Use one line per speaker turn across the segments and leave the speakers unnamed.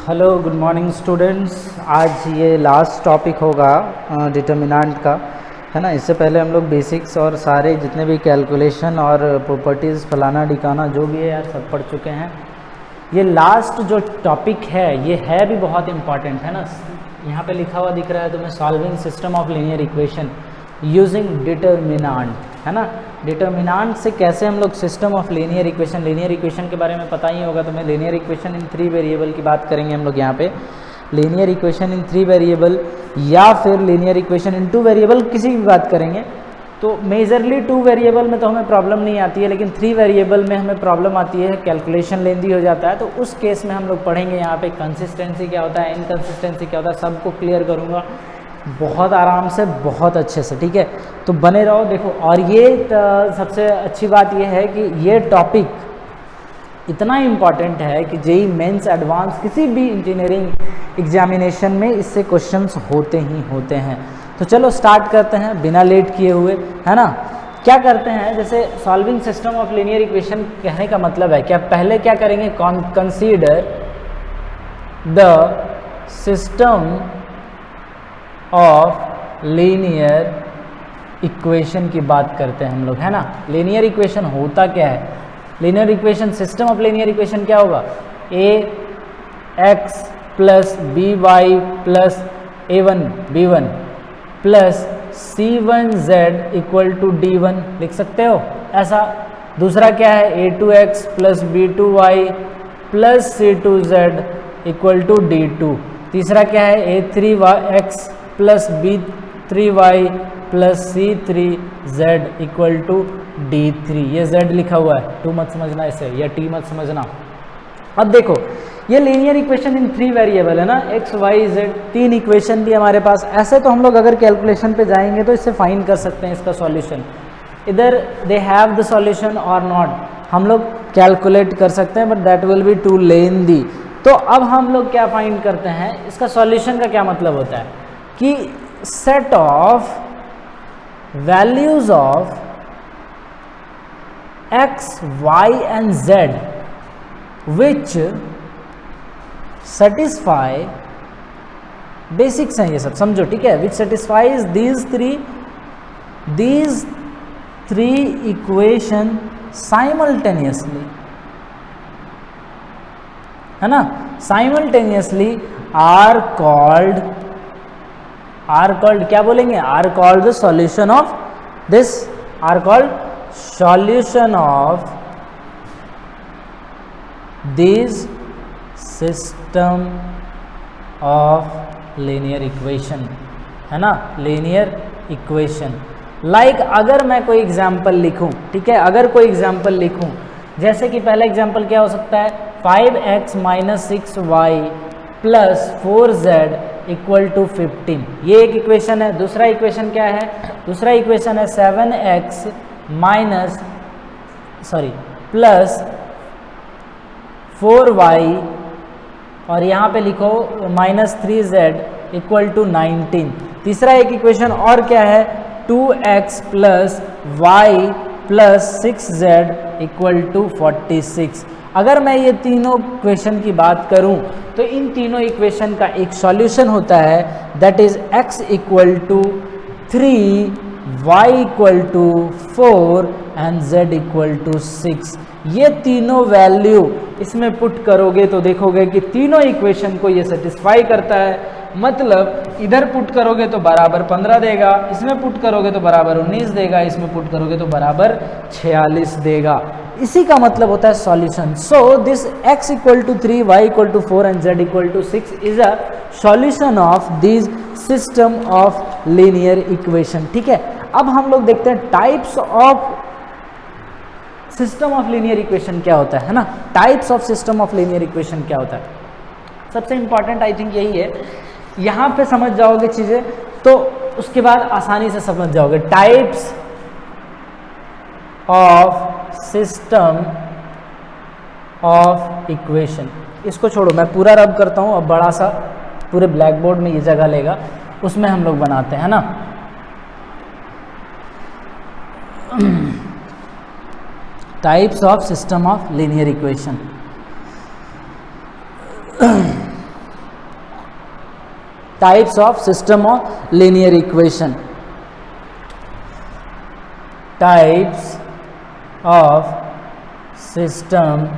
Hello good morning students. आज ये last topic होगा डिटर्मिनेंट का, है ना। इससे पहले हम लोग बेसिक्स और सारे जितने भी कैलकुलेशन और प्रॉपर्टीज़ फलाना ढिकाना जो भी है यार सब पढ़ चुके हैं। ये लास्ट जो टॉपिक है ये है भी बहुत इम्पॉर्टेंट, है ना। यहाँ पे लिखा हुआ दिख रहा है तुम्हें, solving system of linear equation using determinant, है ना। डिटर्मिनेंट से कैसे हम लोग सिस्टम ऑफ लीनियर इक्वेशन के बारे में पता ही होगा तुम्हें। लीनियर इक्वेशन इन 3 वेरिएबल की बात करेंगे हम लोग यहाँ पे। लीनियर इक्वेशन इन 3 वेरिएबल या फिर लीनियर इक्वेशन इन 2 वेरिएबल, किसी की बात करेंगे तो मेजरली 2 वेरिएबल में तो हमें प्रॉब्लम नहीं आती है, लेकिन 3 वेरिएबल में हमें प्रॉब्लम आती है, कैलकुलेशन लेंदी हो जाता है। तो उस केस में हम लोग पढ़ेंगे यहाँ पे कंसिस्टेंसी क्या होता है, इनकंसिस्टेंसी क्या होता है, सबको क्लियर करूँगा बहुत आराम से, बहुत अच्छे से, ठीक है। तो बने रहो, देखो। और ये सबसे अच्छी बात ये है कि ये टॉपिक इतना इम्पॉर्टेंट है कि जेईई मेंस एडवांस किसी भी इंजीनियरिंग एग्जामिनेशन में इससे क्वेश्चंस होते ही होते हैं। तो चलो स्टार्ट करते हैं बिना लेट किए हुए, है ना। क्या करते हैं, जैसे solving system of linear equation कहने का मतलब है क्या, पहले क्या करेंगे, consider the system of linear equation की बात करते हैं हम लोग, है ना। लीनियर इक्वेशन होता क्या है, linear equation, system of linear equation क्या होगा, a x plus b y plus a1 b1 plus c1 z equal to d1 लिख सकते हो ऐसा। दूसरा क्या है, a2x plus b2y plus c2z equal to d2। तीसरा क्या है, a3x plus b3y plus c3z equal to d3। ये z लिखा हुआ है, 2 मत समझना इसे, या t मत समझना। अब देखो ये लीनियर इक्वेशन इन 3 वेरिएबल है ना, x y z, 3 इक्वेशन भी हमारे पास। ऐसे तो हम लोग अगर कैलकुलेशन पे जाएंगे तो इससे फाइंड कर सकते हैं इसका सॉल्यूशन। इधर दे हैव द सॉल्यूशन और नॉट, हम लोग कैलकुलेट कर सकते हैं, but that will be too lengthy. तो अब हम लोग क्या फाइंड करते हैं, इसका सॉल्यूशन का क्या मतलब होता है कि set of values of x y and z which satisfy, basics हैं ये सब, समझो, ठीक है। Which satisfies these three equation simultaneously, है ना, साइमल्टेनियसली आर कॉल्ड क्या बोलेंगे, are called the solution of this, are called solution of this system of linear equation, है ना, लीनियर इक्वेशन। लाइक अगर मैं कोई एग्जाम्पल लिखूं, ठीक है, अगर कोई एग्जाम्पल लिखूं, जैसे कि पहला एग्जाम्पल क्या हो सकता है, 5x minus 6y plus 4z equal to 15, ये एक इक्वेशन है। दूसरा इक्वेशन क्या है, दूसरा इक्वेशन है 7x माइनस प्लस 4y और यहाँ पे लिखो माइनस 3z इक्वल टू 19। तीसरा एक इक्वेशन और क्या है, 2x plus y plus 6z equal to 46। अगर मैं ये तीनों इक्वेशन की बात करूं तो इन तीनों इक्वेशन का एक सॉल्यूशन होता है, that is x equal to 3, y equal to 4 and z equal to 6। ये तीनों वैल्यू इसमें पुट करोगे तो देखोगे कि तीनों इक्वेशन को ये सेटिस्फाई करता है। मतलब इधर पुट करोगे तो बराबर 15 देगा, इसमें पुट करोगे तो बराबर 19 देगा, इसमें पुट करोगे तो बराबर 46 देगा। इसी का मतलब होता है solution. So this x equal to 3, y equal to 4 and z equal to 6 is a solution of this system of linear equation, ठीक है। अब हम लोग देखते हैं types of system of linear equation क्या होता है ना, types of system of linear equation क्या होता है। सबसे इंपॉर्टेंट आई थिंक यही है, यहाँ पे समझ जाओगे चीज़ें तो उसके बाद आसानी से समझ जाओगे। Types of system of equation, इसको छोड़ो, मैं पूरा रब करता हूँ। अब बड़ा सा पूरे ब्लैक बोर्ड में ये जगह लेगा, उसमें हम लोग बनाते हैं ना। Types of system of linear equation. Types of system of linear equation, types of system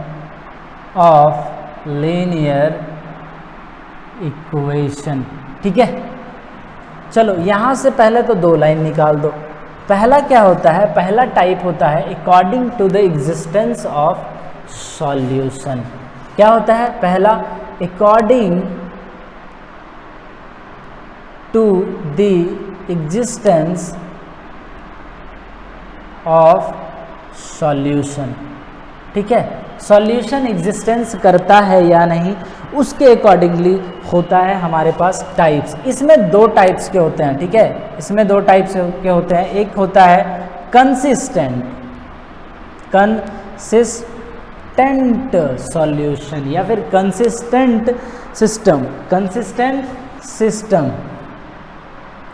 of linear equation. ठीक है, चलो यहाँ से पहले तो 2 लाइन निकाल दो। पहला क्या होता है, पहला टाइप होता है according to the existence of solution. क्या होता है पहला, according to the existence of solution. ठीक है, सॉल्यूशन एग्जिस्टेंस करता है या नहीं, उसके अकॉर्डिंगली होता है हमारे पास टाइप्स। इसमें 2 टाइप्स के होते हैं। ठीक है, इसमें 2 टाइप्स के होते हैं। एक होता है कंसिस्टेंट सॉल्यूशन या फिर कंसिस्टेंट सिस्टम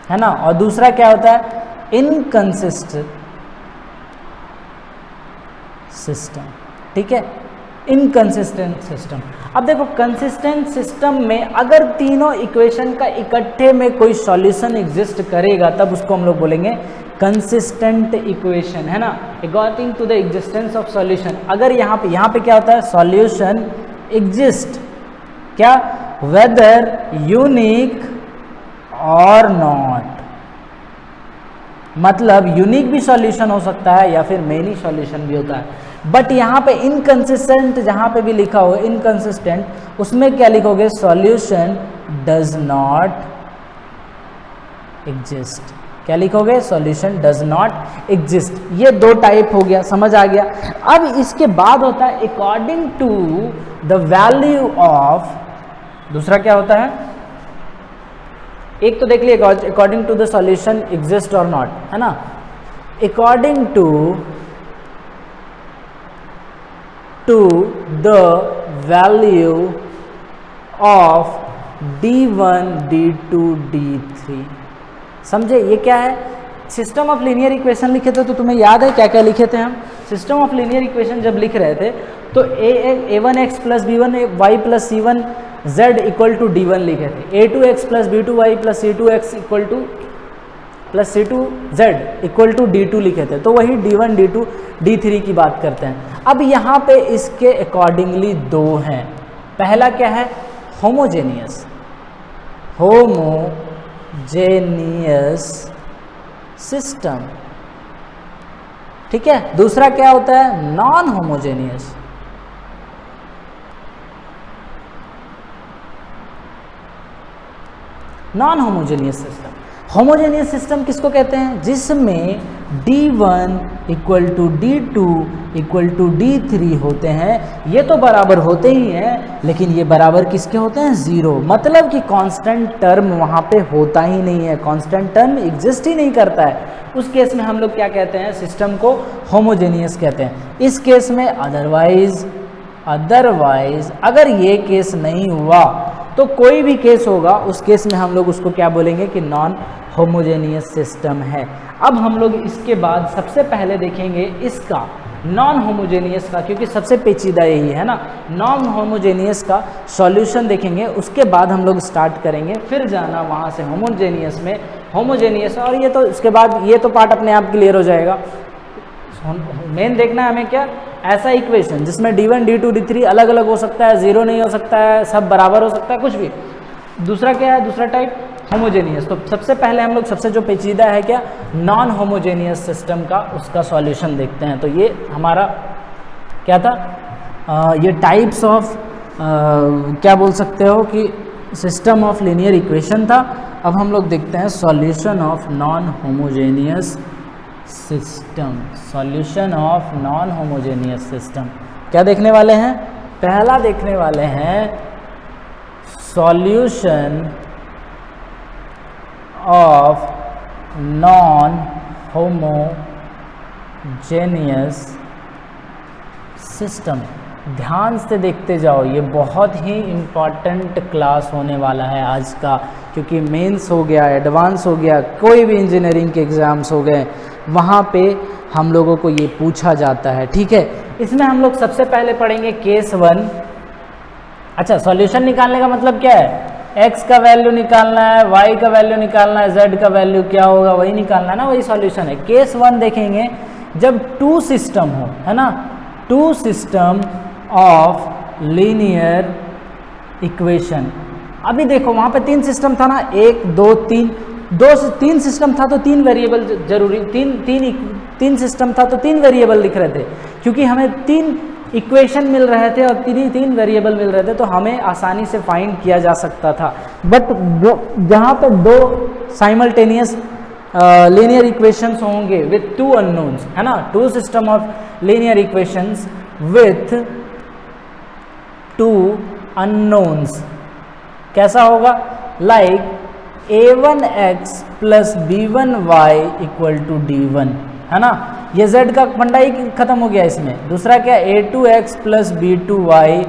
है ना, और दूसरा क्या होता है इनकंसिस्टेंट सिस्टम। ठीक है, इनकंसिस्टेंट सिस्टम। अब देखो कंसिस्टेंट सिस्टम में अगर तीनों इक्वेशन का इकट्ठे में कोई सॉल्यूशन एग्जिस्ट करेगा तब उसको हम लोग बोलेंगे कंसिस्टेंट इक्वेशन, है ना, according to the existence of solution. अगर यहाँ पे क्या होता है, सॉल्यूशन एग्जिस्ट, क्या, वेदर यूनिक और नॉट, मतलब यूनिक भी सॉल्यूशन हो सकता है या फिर मेनी सॉल्यूशन भी होता है। बट यहाँ पे इनकंसिस्टेंट जहाँ पे भी लिखा हो इनकंसिस्टेंट, उसमें क्या लिखोगे, सॉल्यूशन डज नॉट एग्जिस्ट। क्या लिखोगे, सॉल्यूशन डज नॉट एग्जिस्ट। ये 2 टाइप हो गया, समझ आ गया। अब इसके बाद होता है according to the value of, दूसरा क्या होता है, एक तो देख लिए according to the solution exist और नॉट, है ना, according to the value of d1 d2 d3। समझे, ये क्या है, सिस्टम ऑफ लीनियर इक्वेशन लिखे थे तो तुम्हें याद है क्या क्या लिखे थे हम। सिस्टम ऑफ लीनियर इक्वेशन जब लिख रहे थे तो a1x plus b1 y plus c1 z equal to d1 लिखे थे, a2x plus b2y plus c2x equal to plus c2z equal to d2 लिखे थे। तो वही d1 d2 d3 की बात करते हैं। अब यहाँ पे इसके अकॉर्डिंगली 2 हैं। पहला क्या है, होमोजेनियस सिस्टम। ठीक है, दूसरा क्या होता है, non homogeneous. Non homogeneous system. Homogeneous system किसको कहते हैं, जिसमें d1 equal to d2 equal to d3 होते हैं। ये तो बराबर होते ही हैं, लेकिन ये बराबर किसके होते हैं, 0। मतलब कि कांस्टेंट टर्म वहाँ पे होता ही नहीं है, कांस्टेंट टर्म एग्जिस्ट ही नहीं करता है। उस केस में हम लोग क्या कहते हैं, सिस्टम को होमोजेनियस कहते हैं। इस केस में अदरवाइज अगर ये केस नहीं हुआ तो कोई भी केस होगा, उस केस में हम लोग उसको क्या बोलेंगे कि नॉन होमोजेनियस सिस्टम है। अब हम लोग इसके बाद सबसे पहले देखेंगे इसका नॉन होमोजेनियस का, क्योंकि सबसे पेचीदा यही है ना, नॉन होमोजेनियस का सॉल्यूशन देखेंगे। उसके बाद हम लोग स्टार्ट करेंगे फिर जाना वहाँ से होमोजेनियस में, होमोजेनियस, और ये तो इसके बाद ये तो पार्ट अपने आप क्लियर हो जाएगा। मेन देखना है हमें क्या, ऐसा इक्वेशन जिसमें d1 d2 d3 अलग अलग हो सकता है, 0 नहीं हो सकता है, सब बराबर हो सकता है, कुछ भी। दूसरा क्या है, दूसरा टाइप होमोजेनियस। तो सबसे पहले हम लोग सबसे जो पेचीदा है क्या, नॉन होमोजेनियस सिस्टम का, उसका सॉल्यूशन देखते हैं। तो ये हमारा क्या था, ये टाइप्स ऑफ क्या बोल सकते हो कि सिस्टम ऑफ लीनियर इक्वेशन था। अब हम लोग देखते हैं solution of non homogeneous system. Solution of non homogeneous system क्या देखने वाले हैं, पहला देखने वाले हैं solution of non homogeneous system. ध्यान से देखते जाओ, ये बहुत ही इम्पॉर्टेंट क्लास होने वाला है आज का, क्योंकि मेंस हो गया, एडवांस हो गया, कोई भी इंजीनियरिंग के एग्ज़ाम्स हो गए, वहाँ पे हम लोगों को ये पूछा जाता है। ठीक है, इसमें हम लोग सबसे पहले पढ़ेंगे केस 1। अच्छा, सॉल्यूशन निकालने का मतलब क्या है, x का वैल्यू निकालना है, y का वैल्यू निकालना है, z का वैल्यू क्या होगा वही निकालना है ना, वही सॉल्यूशन है। केस 1 देखेंगे जब टू सिस्टम हो, है ना, two system of linear equation. अभी देखो वहाँ पे 3 सिस्टम था ना, 1 2 3, 3 सिस्टम था तो 3 वेरिएबल जरूरी, तीन सिस्टम था तो 3 वेरिएबल लिख रहे थे, क्योंकि हमें 3 इक्वेशन मिल रहे थे और 3 वेरिएबल मिल रहे थे, तो हमें आसानी से फाइंड किया जा सकता था। बट जहाँ पे 2 साइमल्टेनियस लीनियर इक्वेशंस होंगे विथ 2 अननोन्स, है ना, 2 system of linear equations with 2 unknowns, कैसा होगा, like a1x plus b1y equal to d1, है ना, ये z का फंडा ही खत्म हो गया इसमें। दूसरा क्या, a2x plus b2y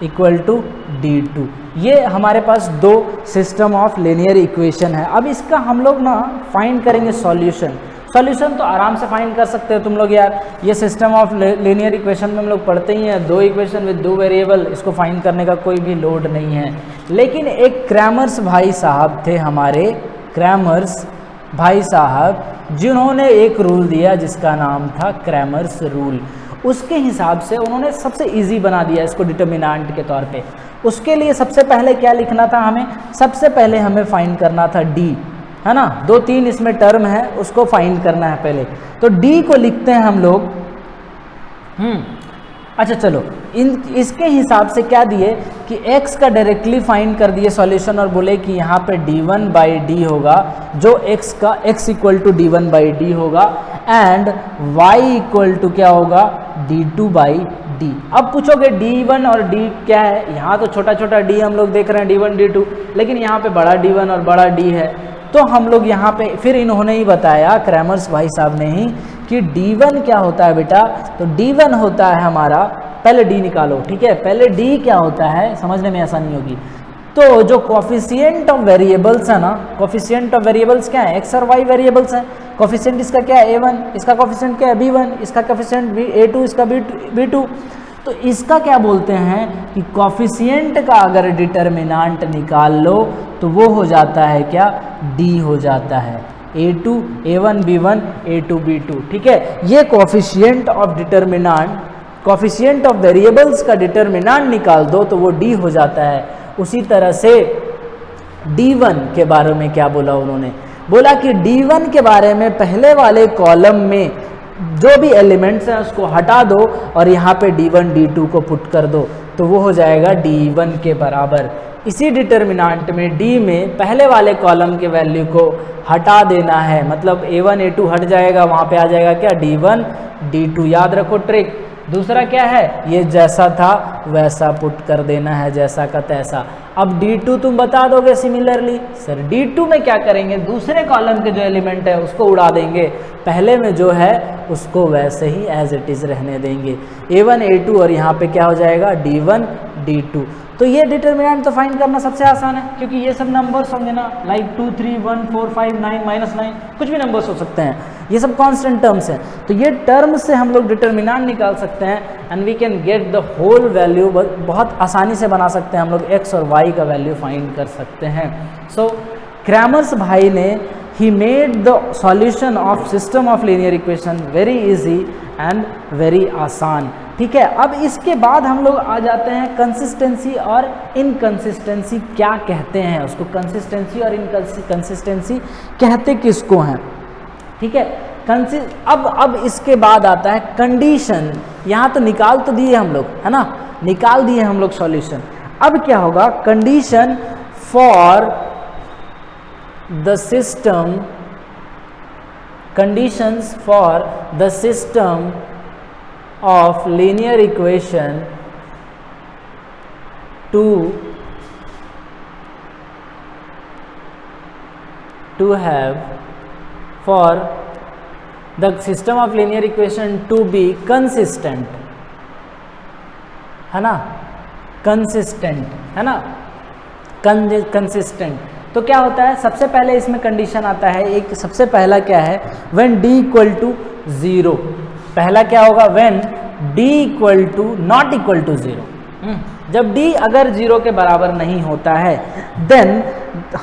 equal to d2, ये हमारे पास 2 सिस्टम ऑफ लीनियर इक्वेशन है। अब इसका हम लोग ना फाइंड करेंगे सॉल्यूशन। सॉल्यूशन तो आराम से फाइंड कर सकते हो तुम लोग यार, ये सिस्टम ऑफ लीनियर इक्वेशन में हम लोग पढ़ते ही हैं, 2 इक्वेशन विद 2 वेरिएबल, इसको फाइंड करने का कोई भी लोड नहीं है। लेकिन एक क्रैमर्स भाई साहब थे हमारे, क्रैमर्स भाई साहब, जिन्होंने एक रूल दिया जिसका नाम था क्रैमर्स रूल। उसके हिसाब से उन्होंने सबसे इजी बना दिया इसको डिटर्मिनेंट के तौर पे। उसके लिए सबसे पहले क्या लिखना था हमें, सबसे पहले हमें फाइंड करना था d, है ना, 2-3 इसमें टर्म है, उसको फाइंड करना है पहले। तो d को लिखते हैं हम लोग, अच्छा चलो, इसके हिसाब से क्या दिए कि x का डायरेक्टली फाइंड कर दिए सॉल्यूशन, और बोले कि यहाँ पे d1/d होगा, जो x का x इक्वल टू d1/d होगा, एंड y इक्वल टू क्या होगा, d2/d। अब पूछोगे d1 और d क्या है, यहाँ तो छोटा छोटा d हम लोग देख रहे हैं, d1 d2, लेकिन यहाँ पे बड़ा d1 और बड़ा d है। तो हम लोग यहाँ पे फिर इन्होंने ही बताया, क्रैमर्स भाई साहब ने ही, कि d1 क्या होता है बेटा, तो d1 होता है हमारा, पहले d निकालो, ठीक है, पहले d क्या होता है समझने में आसानी होगी। तो जो कोफिशिएंट ऑफ वेरिएबल्स है ना, कोफिशिएंट ऑफ वेरिएबल्स क्या है, x और y वेरिएबल्स हैं। कोफिशिएंट इसका क्या है, a1, इसका कोफिशिएंट क्या है, b1, इसका कोफिशिएंट a2, इसका b2। तो इसका क्या बोलते हैं कि कोफिशिएंट का अगर डिटर्मिनेंट निकाल लो तो वो हो जाता है क्या, d हो जाता है, a2 a1 b1 a2 b2, ठीक है। ये coefficient of determinant, coefficient of variables का डिटर्मिनेंट निकाल दो तो वो d हो जाता है। उसी तरह से d1 के बारे में क्या बोला उन्होंने, बोला कि d1 के बारे में पहले वाले कॉलम में जो भी एलिमेंट्स हैं उसको हटा दो और यहाँ पे d1 d2 को पुट कर दो, तो वो हो जाएगा d1 के बराबर। इसी डिटर्मिनेंट में d में पहले वाले कॉलम के वैल्यू को हटा देना है, मतलब a1 a2 हट जाएगा, वहाँ पे आ जाएगा क्या, d1 d2। याद रखो ट्रिक। दूसरा क्या है, ये जैसा था वैसा पुट कर देना है, जैसा का तैसा। अब d2 तुम बता दोगे सिमिलरली, सर d2 में क्या करेंगे, दूसरे कॉलम के जो एलिमेंट है उसको उड़ा देंगे, पहले में जो है उसको वैसे ही एज इट इज़ रहने देंगे, a1 a2, और यहाँ पे क्या हो जाएगा, d1 d2। तो ये डिटर्मिनेंट तो फाइंड करना सबसे आसान है, क्योंकि ये सब नंबर्स होंगे ना, लाइक 2 3 1 4 5 9 -9, कुछ भी नंबर्स हो सकते हैं, ये सब कांस्टेंट टर्म्स हैं। तो ये टर्म से हम लोग डिटर्मिनेंट निकाल सकते हैं and we can get the whole value, बहुत आसानी से बना सकते हैं हम लोग, x और y का वैल्यू फाइंड कर सकते हैं। सो क्रैमर्स भाई ने he made the solution of system of linear equation very easy and very आसान, ठीक है। अब इसके बाद हम लोग आ जाते हैं कंसिस्टेंसी और इनकंसिस्टेंसी क्या कहते हैं उसको, कंसिस्टेंसी और इनकंसिस्टेंसी कहते किसको हैं, ठीक है। अब इसके बाद आता है कंडीशन। यहाँ तो निकाल तो दिए हम लोग, है ना, निकाल दिए हम लोग सॉल्यूशन। अब क्या होगा, condition for the system, conditions for the system of linear equation to have, for the system of linear equation to be consistent, है ना, consistent, है ना, consistent। तो क्या होता है, सबसे पहले इसमें कंडीशन आता है एक, सबसे पहला क्या है, व्हेन d इक्वल टू 0। पहला क्या होगा, when d equal to not equal to 0, जब d अगर 0 के बराबर नहीं होता है देन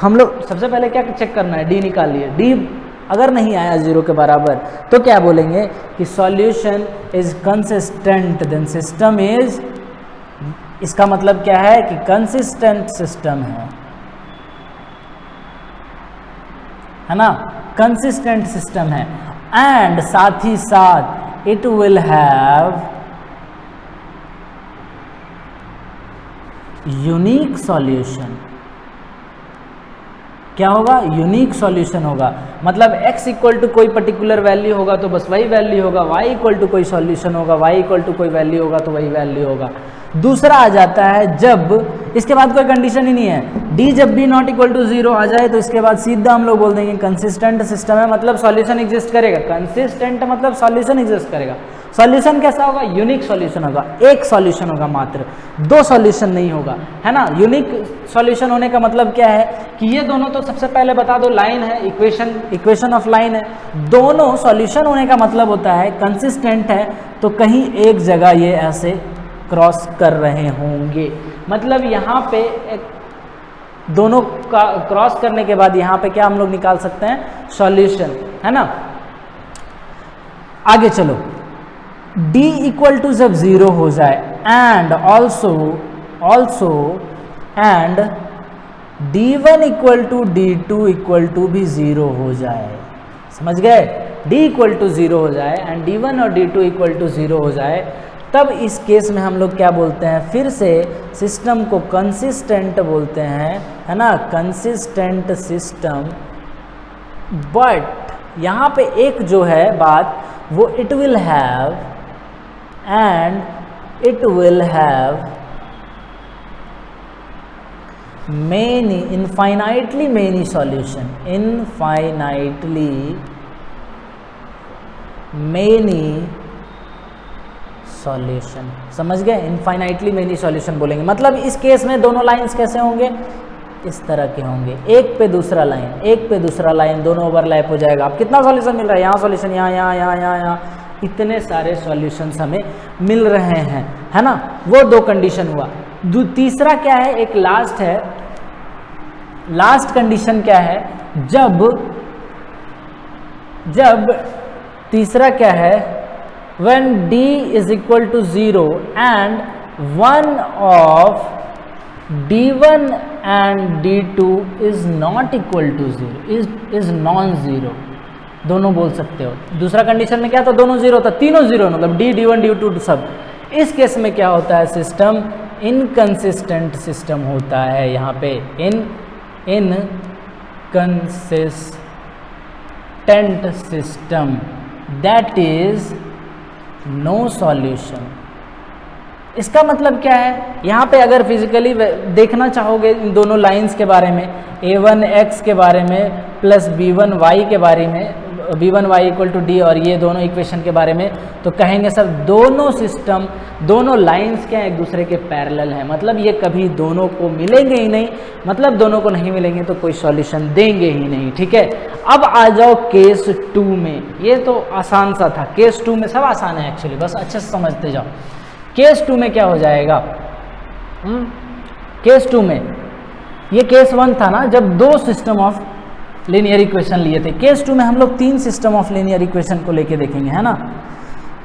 हम लोग सबसे पहले क्या चेक करना है, d निकाल लिए। d अगर नहीं आया 0 के बराबर तो क्या बोलेंगे कि solution is consistent, then system is, इसका मतलब क्या है कि कंसिस्टेंट सिस्टम है ना, कंसिस्टेंट सिस्टम है। एंड साथ ही साथ it will have unique solution. क्या होगा, यूनिक सॉल्यूशन होगा। मतलब x इक्वल टू कोई पर्टिकुलर वैल्यू होगा तो बस वही वैल्यू होगा, y इक्वल टू कोई सॉल्यूशन होगा, y इक्वल टू कोई वैल्यू होगा तो वही वैल्यू होगा। दूसरा आ जाता है जब इसके बाद कोई कंडीशन ही नहीं है, d जब भी नॉट इक्वल टू 0 आ जाए तो इसके बाद सीधा हम लोग बोल देंगे कंसिस्टेंट सिस्टम है, मतलब सॉल्यूशन एग्जिस्ट करेगा। कंसिस्टेंट मतलब सॉल्यूशन एग्जिस्ट करेगा। सॉल्यूशन कैसा होगा, यूनिक सॉल्यूशन होगा, एक सॉल्यूशन होगा मात्र, दो सॉल्यूशन नहीं होगा, है ना। यूनिक सॉल्यूशन होने का मतलब क्या है कि ये दोनों तो सबसे पहले बता दो लाइन है, इक्वेशन ऑफ लाइन है। दोनों सॉल्यूशन होने का मतलब होता है कंसिस्टेंट है तो कहीं एक जगह ये ऐसे क्रॉस कर रहे होंगे। मतलब यहाँ पे दोनों का क्रॉस करने के बाद यहाँ पे क्या हम लोग निकाल सकते हैं, सॉल्यूशन, है ना। आगे चलो, d इक्वल टू जब 0 हो जाए and also and d1 equal to d2 equal to भी 0 हो जाए, समझ गए। d इक्वल टू 0 हो जाए एंड d1 और d2 इक्वल टू 0 हो जाए, तब इस केस में हम लोग क्या बोलते हैं, फिर से सिस्टम को कंसिस्टेंट बोलते हैं, है ना, कंसिस्टेंट सिस्टम। बट यहाँ पे एक जो है बात वो it will have many, infinitely many solution, infinitely many solution, समझ गए। इनफाइनाइटली मेनी सॉल्यूशन बोलेंगे, मतलब इस केस में दोनों लाइंस कैसे होंगे, इस तरह के होंगे, एक पे दूसरा लाइन, एक पे दूसरा लाइन, दोनों ओवरलैप हो जाएगा। अब कितना सॉल्यूशन मिल रहा है, यहाँ सॉल्यूशन, यहाँ, इतने सारे सॉल्यूशंस हमें मिल रहे हैं, है ना। वो दो कंडीशन हुआ। तीसरा क्या है, एक लास्ट है। लास्ट कंडीशन क्या है, जब तीसरा क्या है, when d is equal to 0 and one of d1 and d2 is not equal to 0, is non-zero, दोनों बोल सकते हो। दूसरा कंडीशन में क्या था, दोनों जीरो था, तीनों जीरो, मतलब d, d1, d2 सब। इस केस में क्या होता है, सिस्टम इनकंसिस्टेंट सिस्टम होता है। यहाँ पे inconsistent system, that is no solution. इसका मतलब क्या है, यहाँ पे अगर फिजिकली देखना चाहोगे इन दोनों लाइंस के बारे में, a1x के बारे में प्लस b1y के बारे में, b1y इक्वल टू d, और ये दोनों इक्वेशन के बारे में, तो कहेंगे सर दोनों सिस्टम, दोनों लाइंस क्या एक दूसरे के पैरेलल हैं, मतलब ये कभी दोनों को मिलेंगे ही नहीं, मतलब दोनों को नहीं मिलेंगे तो कोई सॉल्यूशन देंगे ही नहीं, ठीक है। अब आ जाओ केस 2 में, ये तो आसान सा था, केस 2 में सब आसान है एक्चुअली, बस अच्छे से समझते जाओ। केस 2 में क्या हो जाएगा, केस 2 में, ये केस 1 था ना जब दो सिस्टम ऑफ लीनियर इक्वेशन लिए थे। केस 2 में हम लोग 3 सिस्टम ऑफ लीनियर इक्वेशन को लेके देखेंगे, है ना।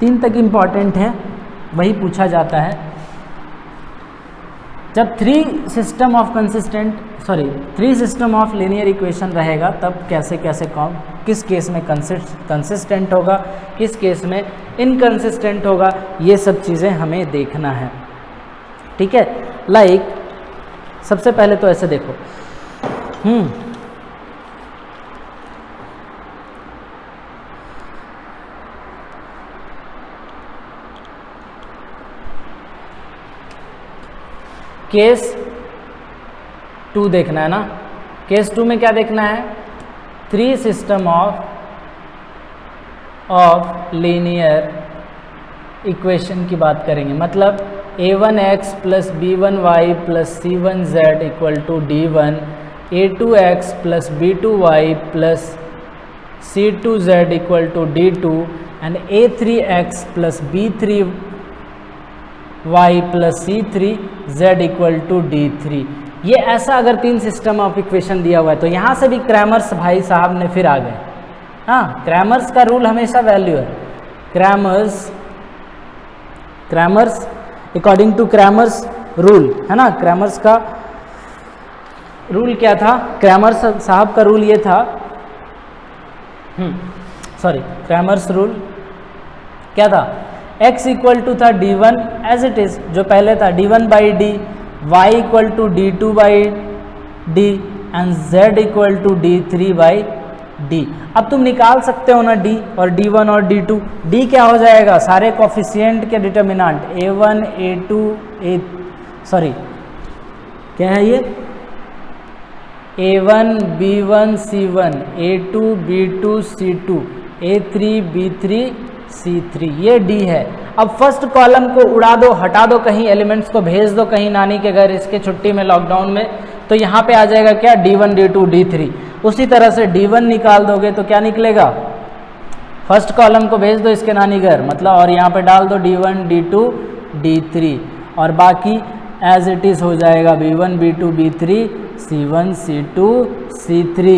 3 तक इम्पॉर्टेंट है, वही पूछा जाता है। जब 3 सिस्टम ऑफ लीनियर इक्वेशन रहेगा तब कैसे कैसे कौन किस केस में कंसिस्टेंट होगा, किस केस में इनकंसिस्टेंट होगा, ये सब चीज़ें हमें देखना है, ठीक है। लाइक सबसे पहले तो ऐसे देखो, केस 2 देखना है ना। केस 2 में क्या देखना है, 3 सिस्टम ऑफ लीनियर इक्वेशन की बात करेंगे, मतलब a1x plus b1y plus c1z equal to d1, a2x plus b2y plus c2z equal to d2 and a3x plus b3 y plus C3 z equal to D3। ये ऐसा अगर 3 system of equation दिया हुआ है तो यहाँ से भी क्रैमर्स भाई साहब ने फिर आ गए। हाँ, क्रैमर्स का रूल हमेशा वैल्यू है। Cramer's according to Cramer's rule, है ना। क्रैमर्स का रूल क्या था? क्रैमर्स साहब का रूल ये था, क्रैमर्स रूल क्या था? x इक्वल टू था d1 एज इट इज, जो पहले था d1 by D, y equal to d2 by D and z equal to d3 by D. अब तुम निकाल सकते हो ना d और d1 और d2। d क्या हो जाएगा? सारे कोफिशिएंट के डिटर्मिनेंट a1 a2 क्या है ये? a1 b1 c1 a2 b2 c2 a3 b3 c3, ये d है। अब फर्स्ट कॉलम को उड़ा दो, हटा दो, कहीं एलिमेंट्स को भेज दो कहीं नानी के घर इसके छुट्टी में, लॉकडाउन में, तो यहाँ पे आ जाएगा क्या? d1 d2 d3। उसी तरह से d1 निकाल दोगे तो क्या निकलेगा? फर्स्ट कॉलम को भेज दो इसके नानी घर, मतलब, और यहाँ पे डाल दो d1 d2 d3 और बाकी एज इट इज हो जाएगा b1 b2 b3 c1 c2 c3।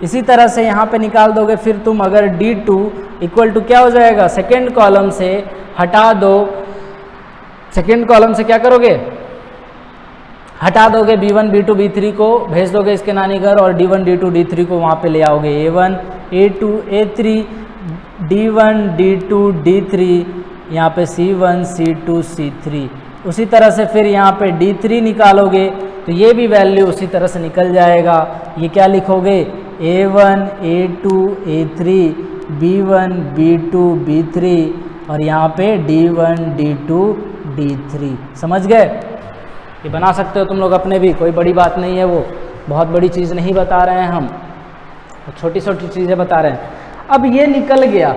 इसी तरह से यहाँ पे निकाल दोगे फिर तुम, अगर d2 इक्वल टू क्या हो जाएगा? सेकेंड कॉलम से हटा दो, सेकेंड कॉलम से क्या करोगे? हटा दोगे b1 b2 b3 को, भेज दोगे इसके नानी घर और d1 d2 d3 को वहाँ पे ले आओगे a1 a2 a3 d1 d2 d3, यहाँ पे c1 c2 c3। उसी तरह से फिर यहाँ पे d3 निकालोगे तो ये भी वैल्यू उसी तरह से निकल जाएगा। ये क्या लिखोगे? a1 a2 a3 b1 b2 b3 और यहाँ पे d1 d2 d3। समझ गए? ये बना सकते हो तुम लोग अपने भी, कोई बड़ी बात नहीं है, वो बहुत बड़ी चीज़ नहीं बता रहे हैं हम, छोटी छोटी चीज़ें बता रहे हैं। अब ये निकल गया,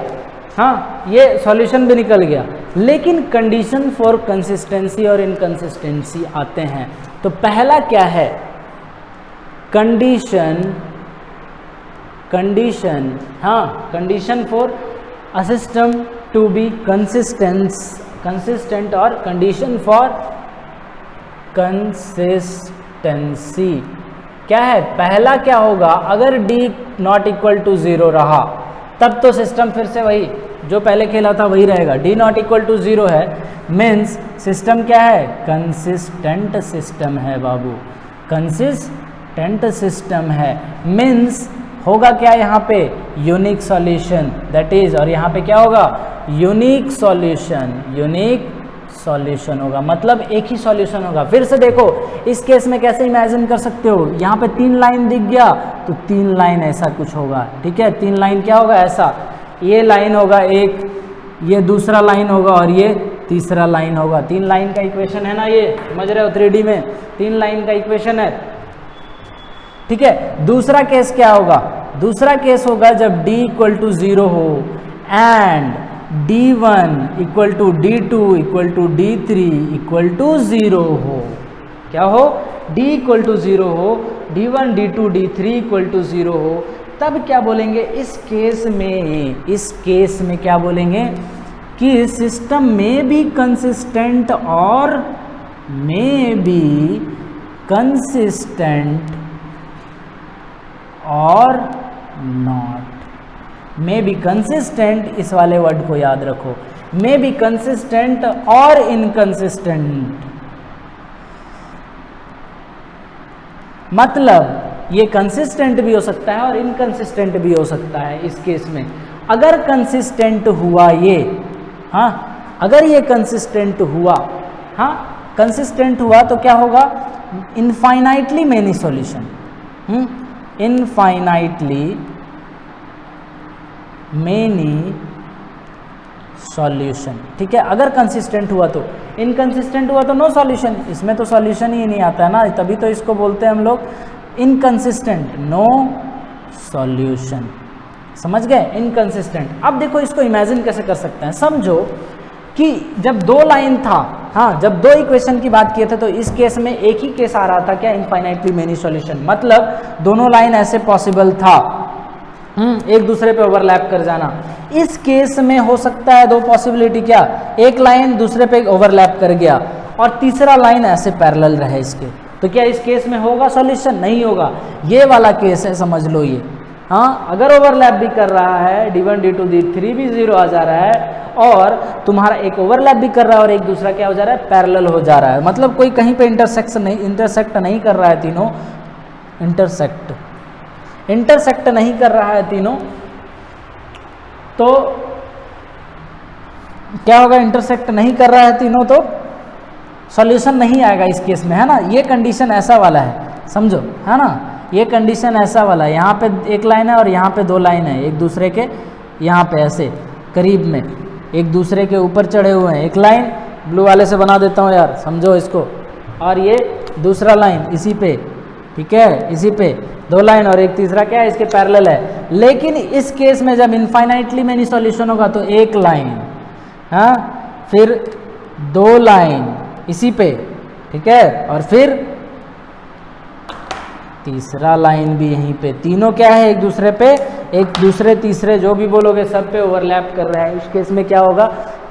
हाँ, ये सॉल्यूशन भी निकल गया, लेकिन कंडीशन फॉर कंसिस्टेंसी और इनकंसिस्टेंसी आते हैं। तो पहला क्या है? Condition for a system to be consistent और कंडीशन फॉर कंसिस्टेंसी क्या है? पहला क्या होगा? अगर d नॉट इक्वल टू 0 रहा तब तो सिस्टम फिर से वही जो पहले खेला था वही रहेगा। d नॉट इक्वल टू 0 है मीन्स सिस्टम क्या है? कंसिस्टेंट सिस्टम है बाबू, कंसिस्टेंट सिस्टम है मीन्स होगा क्या यहाँ पे? यूनिक सॉल्यूशन, दैट इज, और यहाँ पे क्या होगा? यूनिक सॉल्यूशन होगा, मतलब एक ही सॉल्यूशन होगा। फिर से देखो इस केस में कैसे इमेजिन कर सकते हो, यहाँ पे 3 लाइन दिख गया तो 3 लाइन ऐसा कुछ होगा, ठीक है। 3 लाइन क्या होगा? ऐसा, ये लाइन होगा एक, ये दूसरा लाइन होगा और ये तीसरा लाइन होगा। 3 लाइन का इक्वेशन है ना, ये समझ रहे हो? 3D में 3 लाइन का इक्वेशन है, ठीक है। दूसरा केस क्या होगा? दूसरा केस होगा जब d इक्वल टू 0 हो and d1 equal to d2 equal to d3 equal to 0 हो। क्या हो? d इक्वल टू 0 हो, d1 d2 d3 equal to 0 हो, तब क्या बोलेंगे? इस केस में क्या बोलेंगे? कि सिस्टम में बी कंसिस्टेंट और में बी कंसिस्टेंट और नॉट। मे बी कंसिस्टेंट, इस वाले वर्ड को याद रखो, मे बी कंसिस्टेंट और इनकंसिस्टेंट, मतलब ये कंसिस्टेंट भी हो सकता है और इनकंसिस्टेंट भी हो सकता है। इस केस में अगर कंसिस्टेंट हुआ ये, हाँ, अगर ये कंसिस्टेंट हुआ, हाँ, कंसिस्टेंट हुआ तो क्या होगा? Infinitely many solution, infinitely many solution, ठीक है। अगर कंसिस्टेंट हुआ तो, इनकंसिस्टेंट हुआ तो नो सॉल्यूशन, इसमें तो सॉल्यूशन ही नहीं आता है ना, तभी तो इसको बोलते हैं हम लोग इनकंसिस्टेंट, नो सॉल्यूशन। समझ गए? इनकंसिस्टेंट। अब देखो इसको इमेजिन कैसे कर सकते हैं, समझो कि जब 2 लाइन था, हाँ, जब 2 इक्वेशन की बात किए थे तो इस केस में एक ही केस आ रहा था, क्या? इनफाइनाइटली मेनी सॉल्यूशन, मतलब दोनों लाइन ऐसे पॉसिबल था, एक दूसरे पे ओवरलैप कर जाना। इस केस में हो सकता है 2 पॉसिबिलिटी, क्या? एक लाइन दूसरे पे ओवरलैप कर गया और तीसरा लाइन ऐसे पैरेलल रहे इसके, तो क्या इस केस में होगा सॉल्यूशन? नहीं होगा। ये वाला केस है, समझ लो ये। हाँ, अगर ओवरलैप भी कर रहा है, D1 D2 D3 भी 0 आ जा रहा है, और तुम्हारा एक ओवरलैप भी कर रहा है और एक दूसरा क्या हो जा रहा है? पैरेलल हो जा रहा है। मतलब कोई कहीं पे इंटरसेक्ट नहीं कर रहा है तीनों, इंटरसेक्ट नहीं कर रहा है तीनों, तो क्या होगा? इंटरसेक्ट नहीं कर रहा है तीनों, तो सॉल्यूशन नहीं आएगा इस केस में, है ना। ये कंडीशन ऐसा वाला है, समझो, है ना। ये कंडीशन ऐसा वाला है, यहाँ पे एक लाइन है और यहाँ पे दो लाइन है, एक दूसरे के यहाँ पे ऐसे करीब में एक दूसरे के ऊपर चढ़े हुए हैं। एक लाइन ब्लू वाले से बना देता हूँ यार, समझो इसको, और ये दूसरा लाइन इसी पे, ठीक है, इसी पे दो लाइन और एक तीसरा क्या है? इसके पैरेलल है। लेकिन इस केस में जब इनफाइनाइटली मेनी सॉल्यूशन होगा तो एक लाइन, हाँ, फिर दो लाइन इसी पे, ठीक है, और फिर तीसरा लाइन भी यहीं पे। तीनों क्या है? एक दूसरे पे, एक दूसरे तीसरे जो भी बोलोगे सब पे ओवरलैप कर रहे हैं। इस केस में क्या होगा?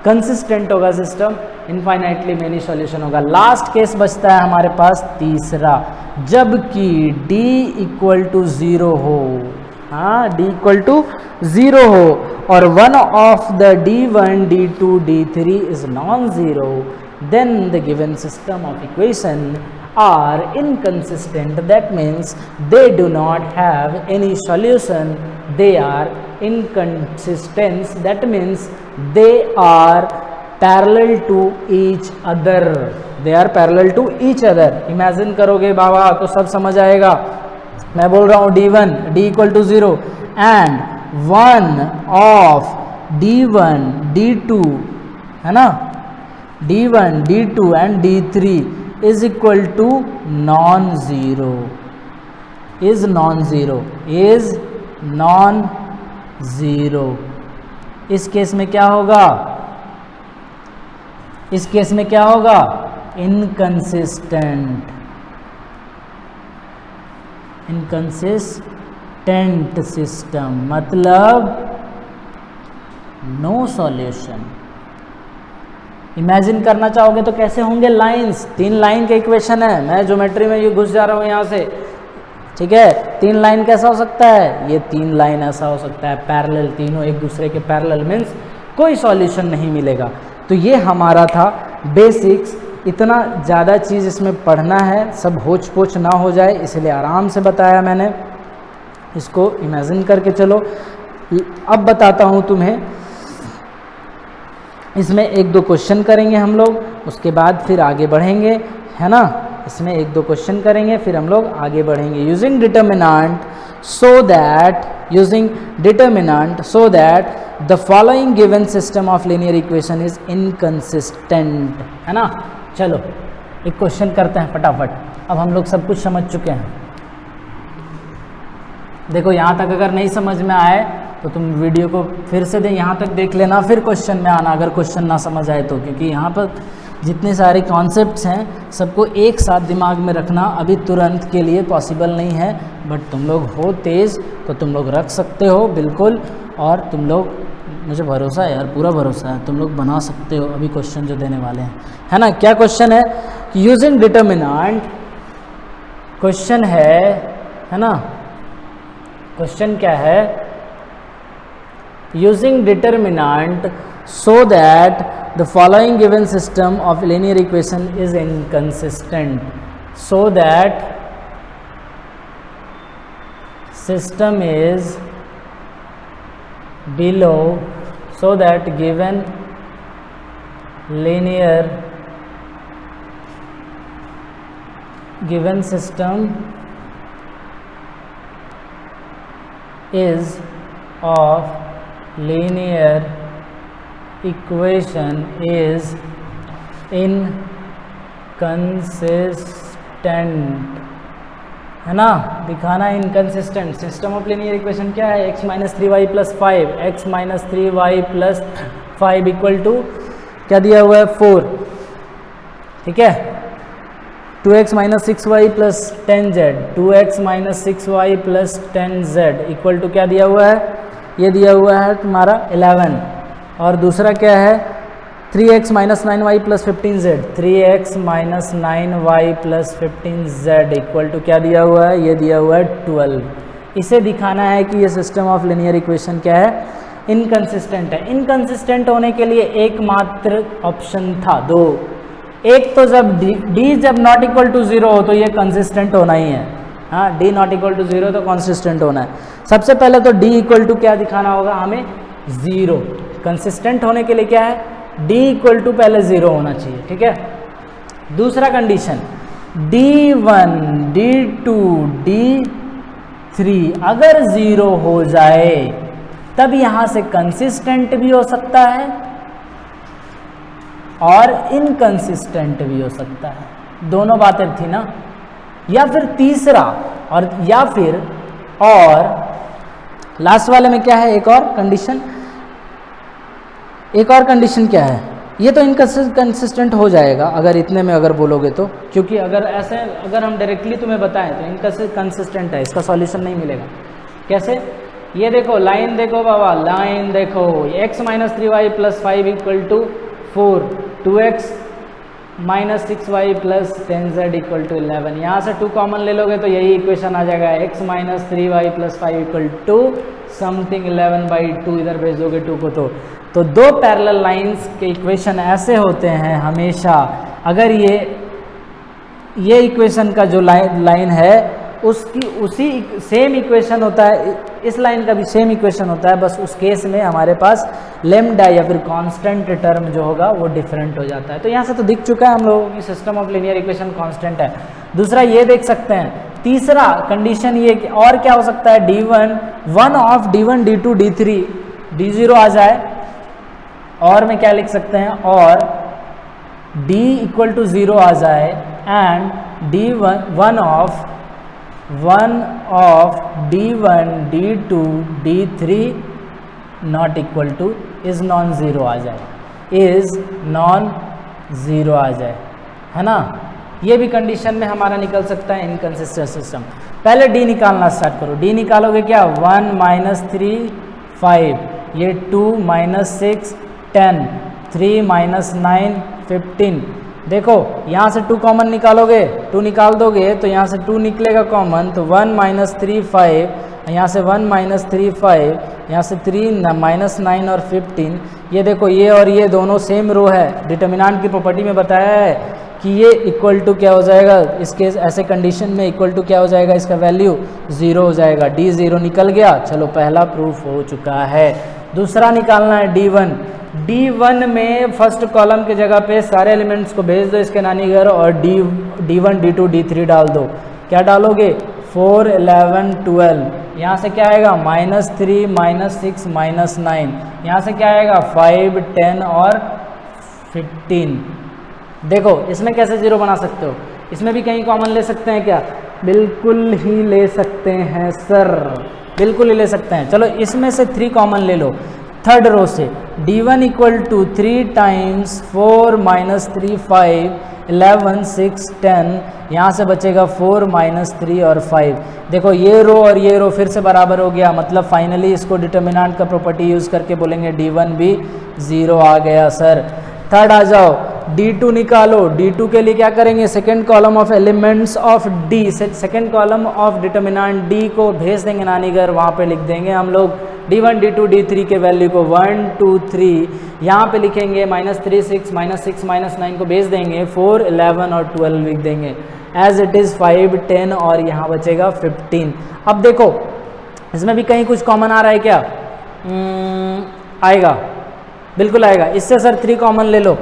कंसिस्टेंट होगा सिस्टम, इनफाइनाइटली मेनी सॉल्यूशन होगा। लास्ट केस बचता है हमारे पास तीसरा, जबकि D इक्वल टू 0 हो, हाँ, D इक्वल टू 0 हो और one of the D1 D2 D3 is non zero, then the given system of equation are inconsistent. That means they do not have any solution, they are inconsistent. That means they are parallel to each other, they are parallel to each other. Imagine करोगे बाबा तो सब समझ आएगा। मैं बोल रहा हूँ D1 D equal to 0 and one of D1 D2, है ना, D1 D2 and D3 is equal to non-zero, is non-zero, is non-zero। इस केस में क्या होगा? इस केस में क्या होगा? इनकंसिस्टेंट, इनकंसिस्टेंट सिस्टम, मतलब नो सॉल्यूशन। इमेजिन करना चाहोगे तो कैसे होंगे लाइंस? तीन लाइन के इक्वेशन है, मैं ज्योमेट्री में ये घुस जा रहा हूँ यहाँ से, ठीक है। तीन लाइन कैसा हो सकता है? ये तीन लाइन ऐसा हो सकता है, पैरेलल, तीनों एक दूसरे के पैरेलल, मीन्स कोई सॉल्यूशन नहीं मिलेगा। तो ये हमारा था बेसिक्स। इतना ज़्यादा चीज़ इसमें पढ़ना है, सब होच पोच ना हो जाए, इसलिए आराम से बताया मैंने। इसको इमेजिन करके चलो। अब बताता हूँ तुम्हें, इसमें एक दो क्वेश्चन करेंगे हम लोग, उसके बाद फिर आगे बढ़ेंगे, है ना। इसमें एक दो क्वेश्चन करेंगे, फिर हम लोग आगे बढ़ेंगे। Using determinant so that the following given system of linear equation is inconsistent, है ना। चलो एक क्वेश्चन करते हैं फटाफट। अब हम लोग सब कुछ समझ चुके हैं। देखो यहाँ तक अगर नहीं समझ में आए तो तुम वीडियो को फिर से यहाँ तक देख लेना, फिर क्वेश्चन में आना अगर क्वेश्चन ना समझ आए तो, क्योंकि यहाँ पर जितने सारे कॉन्सेप्ट्स हैं सबको एक साथ दिमाग में रखना अभी तुरंत के लिए पॉसिबल नहीं है। बट तुम लोग हो तेज़ तो तुम लोग रख सकते हो बिल्कुल, और तुम लोग, मुझे भरोसा है यार, पूरा भरोसा है, तुम लोग बना सकते हो अभी क्वेश्चन जो देने वाले हैं, है ना। क्या क्वेश्चन है? यूजिंग डिटर्मिनेंट, क्वेश्चन है ना। क्वेश्चन क्या है? using determinant so that the following given system of linear equation is inconsistent, so that system is below, so that given system is of linear equation is inconsistent, है ना। दिखाना inconsistent. System of linear equation क्या है? x minus 3y plus 5, x minus 3y plus 5 equal to क्या दिया हुआ है? 4, ठीक है। 2x minus 6y plus 10z, 2x minus 6y plus 10z equal to क्या दिया हुआ है? ये दिया हुआ है तुम्हारा 11। और दूसरा क्या है? 3x minus 9y plus 15z, 3x minus 9y plus 15z equal to क्या दिया हुआ है, ये दिया हुआ है 12। इसे दिखाना है कि ये सिस्टम ऑफ लिनियर इक्वेशन क्या है, इनकंसिस्टेंट है। इनकंसिस्टेंट होने के लिए एकमात्र ऑप्शन था, दो। एक तो जब d जब नॉट इक्वल टू 0 हो तो ये कंसिस्टेंट होना ही है। हाँ, d नॉट इक्वल टू 0 तो कंसिस्टेंट होना है। सबसे पहले तो d इक्वल टू क्या दिखाना होगा हमें, 0। कंसिस्टेंट होने के लिए क्या है, d इक्वल टू पहले 0 होना चाहिए, ठीक है। दूसरा कंडीशन, d1 d2 d3 अगर 0 हो जाए तब यहां से कंसिस्टेंट भी हो सकता है और इनकंसिस्टेंट भी हो सकता है, दोनों बातें थी ना। या फिर तीसरा और या फिर और लास्ट वाले में क्या है, एक और कंडीशन, एक और कंडीशन क्या है, ये तो इनकंसिस्टेंट हो जाएगा अगर इतने में अगर बोलोगे तो, क्योंकि अगर ऐसे अगर हम डायरेक्टली तुम्हें बताएं तो इनकंसिस्टेंट है, इसका सॉल्यूशन नहीं मिलेगा। कैसे, ये देखो लाइन देखो बाबा, लाइन देखो, x minus 3y plus 5 equal to 4, 2x minus 6y plus 10z equal to 11। यहाँ से 2 कॉमन ले लोगे तो यही इक्वेशन आ जाएगा, x minus 3y plus 5 equal to something 11/2, इधर भेज दोगे 2 को तो दो पैरेलल लाइंस के इक्वेशन ऐसे होते हैं हमेशा। अगर ये इक्वेशन का जो लाइन है उसकी उसी सेम इक्वेशन होता है, इस लाइन का भी सेम इक्वेशन होता है, बस उस केस में हमारे पास लेमडा या फिर कांस्टेंट टर्म जो होगा वो डिफरेंट हो जाता है। तो यहाँ से तो दिख चुका है हम लोगों की system of linear equation constant है। दूसरा ये देख सकते हैं, तीसरा कंडीशन ये कि और क्या हो सकता है, one of d1 d2 d3 d0 आ जाए, और में क्या लिख सकते हैं, और d इक्वल टू 0 आ जाए and one of d1 d2 d3 not equal to is non zero आ जाए, इज नॉन ज़ीरो आ जाए, है ना। ये भी कंडीशन में हमारा निकल सकता है इनकंसिस्टेंट सिस्टम। पहले d निकालना स्टार्ट करो, d निकालोगे क्या, 1 माइनस 3 5, ये 2 माइनस 6 10, 3 माइनस 9 15। देखो यहाँ से 2 कॉमन निकालोगे, 2 निकाल दोगे तो यहाँ से 2 निकलेगा कॉमन, तो 1 माइनस 3 5, यहाँ से 1 माइनस 3 5, यहाँ से 3 माइनस 9 और 15। ये देखो ये और ये दोनों सेम रो है, डिटर्मिनेंट की प्रॉपर्टी में बताया है कि ये इक्वल टू क्या हो जाएगा, इसके ऐसे कंडीशन में इक्वल टू क्या हो जाएगा, इसका वैल्यू 0 हो जाएगा। d 0 निकल गया, चलो पहला प्रूफ हो चुका है। दूसरा निकालना है d1 में फर्स्ट कॉलम के जगह पे सारे एलिमेंट्स को भेज दो इसके नानी घर और d1 d2 d3 डाल दो। क्या डालोगे, 4 11 12, यहाँ से क्या आएगा -3 -6 -9, यहाँ से क्या आएगा 5 10 और 15। देखो इसमें कैसे 0 बना सकते हो, इसमें भी कहीं कॉमन ले सकते हैं क्या, बिल्कुल ही ले सकते हैं सर, बिल्कुल ही ले सकते हैं। चलो इसमें से 3 कॉमन ले लो, थर्ड रो से d1 equal to 3 times 4 minus 3 5 11 6 10, यहाँ से बचेगा 4 माइनस 3 और 5। देखो ये रो और ये रो फिर से बराबर हो गया, मतलब फाइनली इसको डिटर्मिनेंट का प्रॉपर्टी यूज़ करके बोलेंगे d1 भी 0 आ गया सर। थर्ड आ जाओ, d2 निकालो, d2 के लिए क्या करेंगे, second column of elements of d, second column of determinant d को भेज देंगे नानी घर, वहाँ पे लिख देंगे हम लोग d1 d2 d3 के वैल्यू को 1 2 3, यहाँ पे लिखेंगे -3 6 -6 -9 को भेज देंगे, 4 11 और 12 लिख देंगे एज इट इज़ 5 10 और यहाँ बचेगा 15। अब देखो इसमें भी कहीं कुछ कॉमन आ रहा है क्या, आएगा, बिल्कुल आएगा। इससे सर 3 कॉमन ले लो,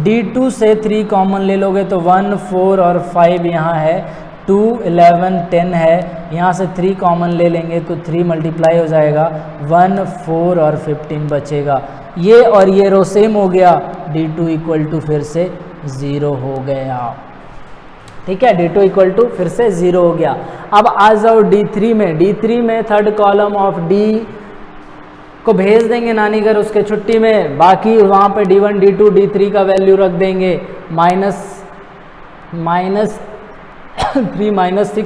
d2 से 3 कॉमन ले लोगे तो 1 4 और 5 यहाँ है, 2 11 10 है, यहाँ से 3 कॉमन ले लेंगे तो 3 मल्टीप्लाई हो जाएगा, 1 4 और 15 बचेगा। ये और ये रो सेम हो गया, d2 इक्वल टू फिर से 0 हो गया, ठीक है, d2 इक्वल टू फिर से 0 हो गया। अब आ जाओ d3 में, d3 में थर्ड कॉलम ऑफ d को भेज देंगे नानी घर उसके छुट्टी में, बाकी वहाँ पे d1 d2 d3 का वैल्यू रख देंगे, -3 -6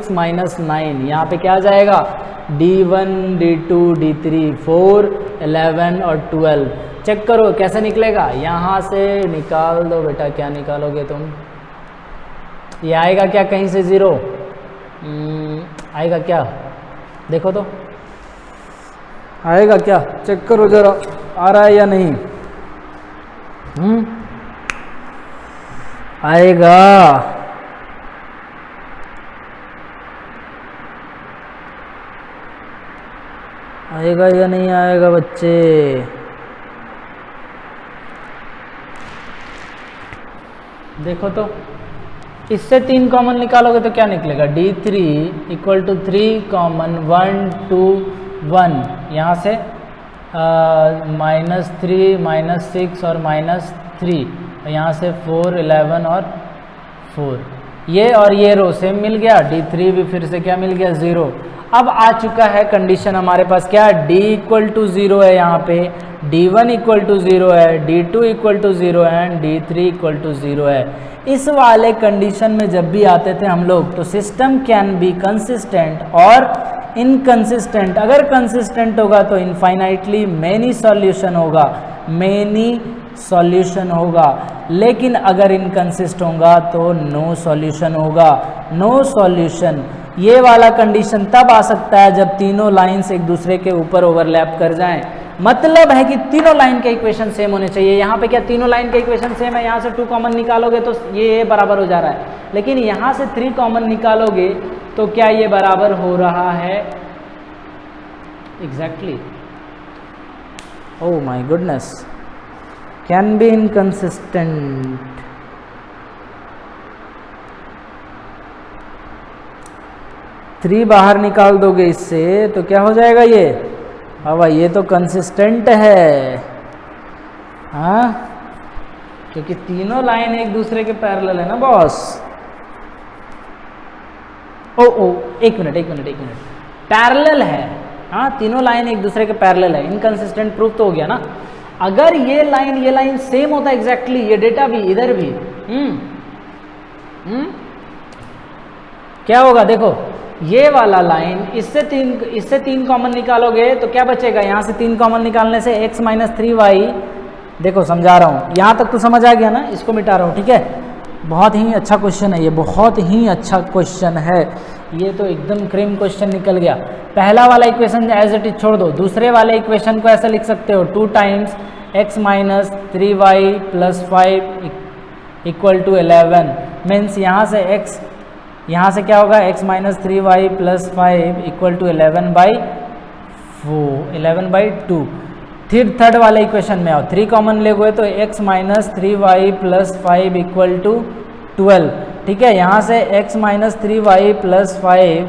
-9, यहाँ पे क्या आ जाएगा d1 d2 d3 4 11 और 12।
चेक करो कैसे निकलेगा, यहाँ से निकाल दो बेटा। क्या निकालोगे तुम? ये आएगा क्या कहीं से 0? आएगा क्या? देखो तो आएगा क्या, चेक करो जरा, आ रहा है या नहीं? आएगा। आएगा या नहीं आएगा बच्चे? देखो तो, इससे 3 कॉमन निकालोगे तो क्या निकलेगा? D3 इक्वल टू 3 कॉमन 1 2 1, यहाँ से -3 -6 और -3, यहाँ से 4 11 और 4, ये और ये रो सेम मिल गया। D3 भी फिर से क्या मिल गया? 0। अब आ चुका है कंडीशन हमारे पास क्या? D इक्वल टू 0 है यहाँ पे, D1 इक्वल टू 0 है, D2 इक्वल टू 0 है एंड D3 इक्वल टू 0 है। इस वाले कंडीशन में जब भी आते थे हम लोग तो सिस्टम कैन बी कंसिस्टेंट और इनकंसिस्टेंट। अगर कंसिस्टेंट होगा तो इनफाइनाइटली मैनी सॉल्यूशन होगा, मैनी सॉल्यूशन होगा, लेकिन अगर इनकंसिस्ट होगा तो नो सॉल्यूशन होगा, नो सॉल्यूशन। ये वाला कंडीशन तब आ सकता है जब तीनों लाइंस एक दूसरे के ऊपर ओवरलैप कर जाएं। मतलब है कि तीनों लाइन के इक्वेशन सेम होने चाहिए। यहाँ पे क्या तीनों लाइन के इक्वेशन सेम है? यहाँ से 2 कॉमन निकालोगे तो ये बराबर हो जा रहा है, लेकिन यहाँ से 3 कॉमन निकालोगे तो क्या ये बराबर हो रहा है? Exactly. Oh my goodness, can be inconsistent. Three बाहर निकाल दोगे इससे तो क्या हो जाएगा ये? अब ये तो कंसिस्टेंट है, हाँ, क्योंकि तीनों लाइन एक दूसरे के पैरेलल है ना बॉस। एक मिनट, पैरेलल है, हाँ, तीनों लाइन एक दूसरे के पैरेलल है। इनकंसिस्टेंट प्रूफ तो हो गया ना। अगर ये लाइन सेम होता एग्जैक्टली, ये डेटा भी इधर भी, क्या होगा? देखो ये वाला लाइन इससे तीन कॉमन निकालोगे तो क्या बचेगा? यहाँ से 3 कॉमन निकालने से x - 3y, देखो समझा रहा हूँ, यहाँ तक तो समझ आ गया ना? इसको मिटा रहा हूँ, ठीक है? बहुत ही अच्छा क्वेश्चन है ये, बहुत ही अच्छा क्वेश्चन है ये, तो एकदम क्रीम क्वेश्चन निकल गया। पहला वाला इक्वेशन एज इट इज छोड़ दो, दूसरे वाले इक्वेशन को ऐसा लिख सकते हो 2 टाइम्स x - 3y + 5 = 11। मीन्स यहाँ से x, यहाँ से क्या होगा? x - 3y + 5 = 11/2। फिर थर्ड वाले इक्वेशन में आओ, 3 कॉमन ले गए तो x - 3y + 5 = 12, ठीक है? यहाँ से x - 3y + 5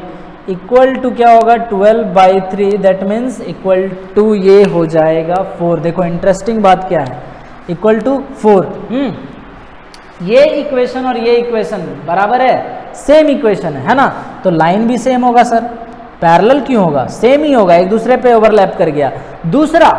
= क्या होगा? 12/3, दैट मीन्स = ये हो जाएगा 4। देखो इंटरेस्टिंग बात क्या है, =4। ये इक्वेशन और ये इक्वेशन बराबर है, सेम इक्वेशन है ना? तो लाइन भी सेम होगा सर, पैरेलल क्यों होगा? सेम ही होगा, एक दूसरे पे ओवरलैप कर गया। दूसरा,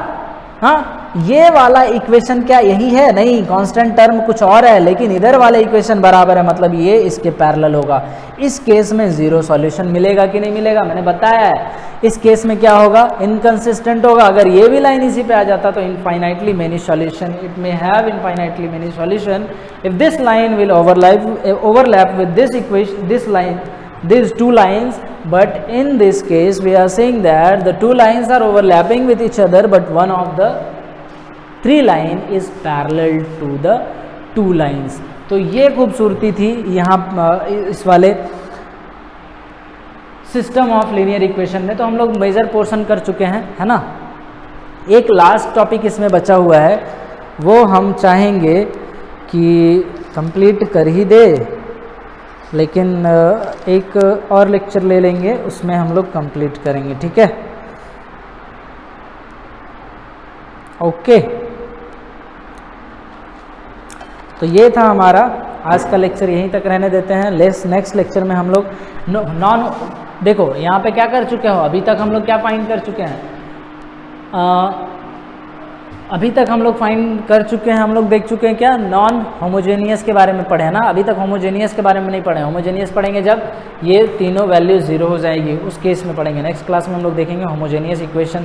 हाँ, ये वाला इक्वेशन क्या यही है? नहीं, कांस्टेंट टर्म कुछ और है, लेकिन इधर वाले इक्वेशन बराबर है, मतलब ये इसके पैरेलल होगा। इस केस में 0 सॉल्यूशन मिलेगा कि नहीं मिलेगा? मैंने बताया है, इस केस में क्या होगा? इनकंसिस्टेंट होगा। अगर ये भी लाइन इसी पे आ जाता तो infinitely many solution, it may have infinitely many solution if this line will overlap with this equation, this line, these 2 lines, but in this case we are saying that the 2 lines are overlapping with each other, but one of the 3 line is parallel to the 2 lines। तो ये खूबसूरती थी यहाँ इस वाले system of linear equation में। तो हम लोग मेजर पोर्शन कर चुके हैं, है ना? एक लास्ट टॉपिक इसमें बचा हुआ है, वो हम चाहेंगे कि कंप्लीट कर ही दे, लेकिन एक और लेक्चर ले लेंगे, उसमें हम लोग कंप्लीट करेंगे, ठीक है? ओके, तो ये था हमारा आज का लेक्चर, यहीं तक रहने देते हैं। नेक्स्ट लेक्चर में हम लोग नॉन, देखो यहाँ पे क्या कर चुके हो, अभी तक हम लोग क्या फाइंड कर चुके हैं? अभी तक हम लोग फाइंड कर चुके हैं, हम लोग देख चुके हैं क्या? नॉन होमोजेनियस के बारे में पढ़े हैं ना? अभी तक होमोजेनियस के बारे में नहीं पढ़े। होमोजेनियस पढ़ेंगे जब ये तीनों वैल्यू 0 हो जाएगी, उस केस में पढ़ेंगे। नेक्स्ट क्लास में हम लोग देखेंगे होमोजेनियस इक्वेशन।